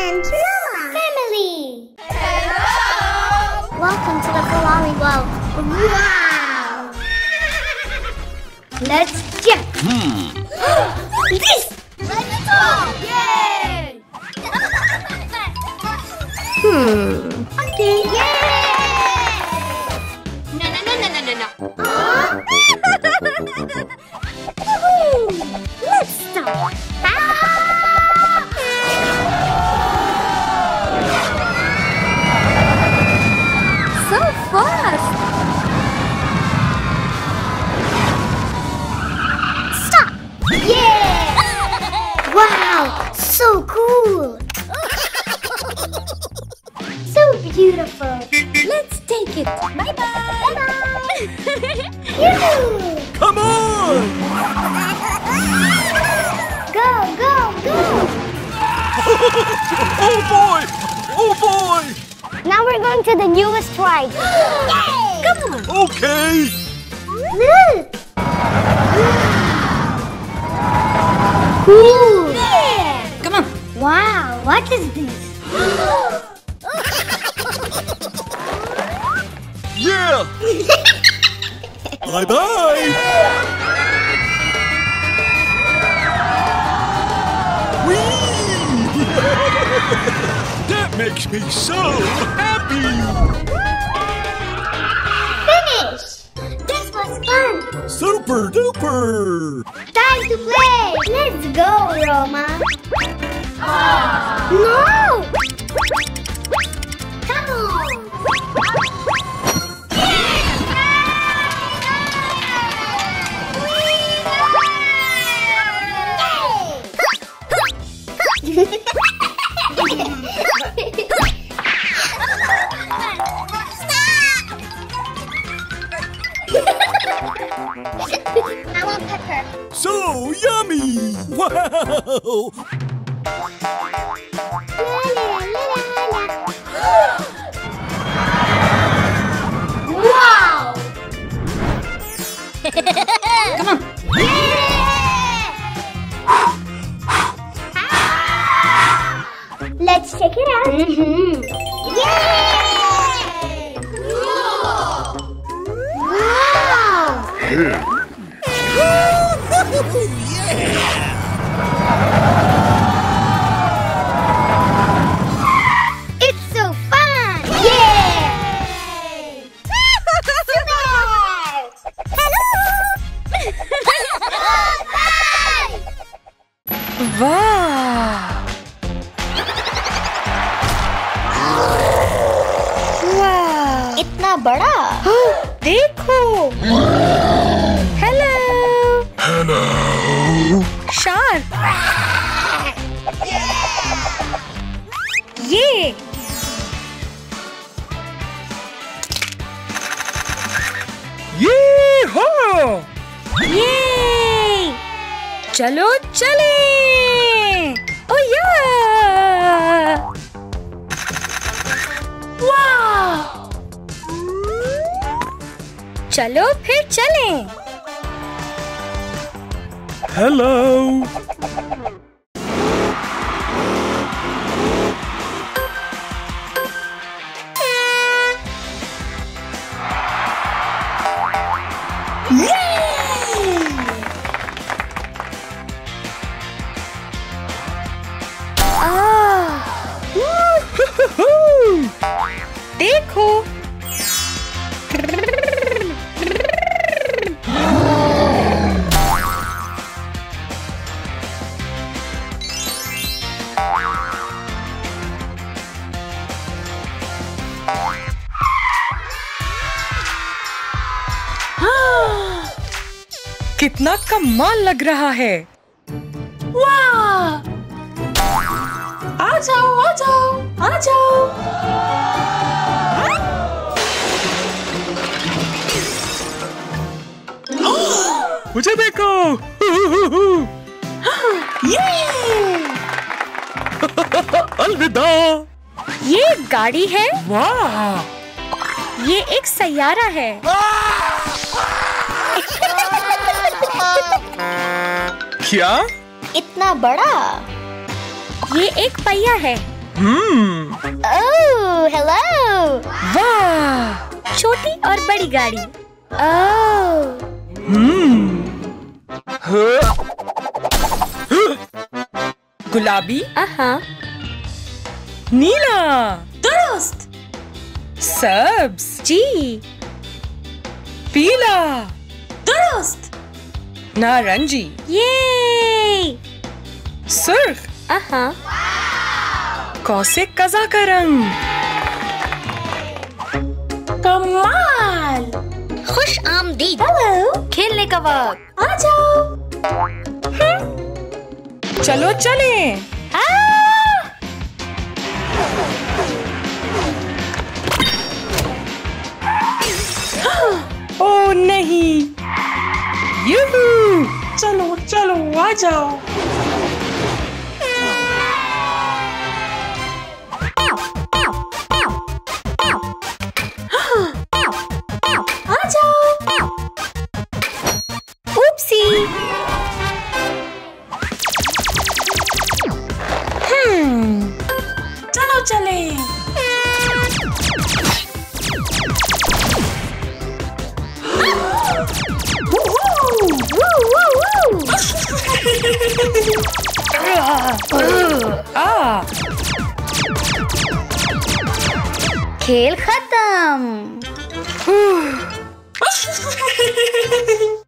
and Roma family. Hello! Welcome to the Ferrari world. Wow! Let's check. This! Let's go! Yay! Okay. Yay! No. Let's start. So fast! Stop! Yeah! Wow! So cool! So beautiful! Let's take it! Bye-bye! Bye-bye! Come on! Go! Oh boy! Oh boy! Now we're going to the newest ride. Yay! Come on! Okay! Look! Cool! Yeah! Come on. Wow! What is this? Yeah! Bye-bye! Whee! That makes me so happy! Finish! This was fun! Super duper! Time to play! Let's go, Roma! No! Come on! I want pepper. So yummy! Wow! Wow! Come on. Let's check it out. Yay! Wow! It's so fun! Yay! Hello! Wow. Wow. इतना बड़ा? देखो. Hello. Hello! Shark. ये. Yee-haw! ये. चलो चले. Oh yeah. Wow. चलो फिर चलें. Hello! देखो. कितना कमाल लग रहा है। वाह! आ जाओ, आ जाओ, आ जाओ। मुझे देखो। अलविदा। ये गाड़ी है। वाह! ये एक सैयारा है। क्या? इतना बड़ा? ये एक पहिया है। Oh, hello. वाह! छोटी और बड़ी गाड़ी। Oh. गुलाबी, नीला, दुरुस्त। सब्ज, जी, पीला, दुरुस्त। नारंगी, ये। सुर्ख, कौसे कज़ा का रंग। कमाल। खुश आमदीद। हेलो, खेलने का वक्त। आ जाओ। चलो चलें। ओह नहीं, यूहू! चलो चलो आ जाओ। आ जाओ। Oopsie. चलो चले। खेल खत्म।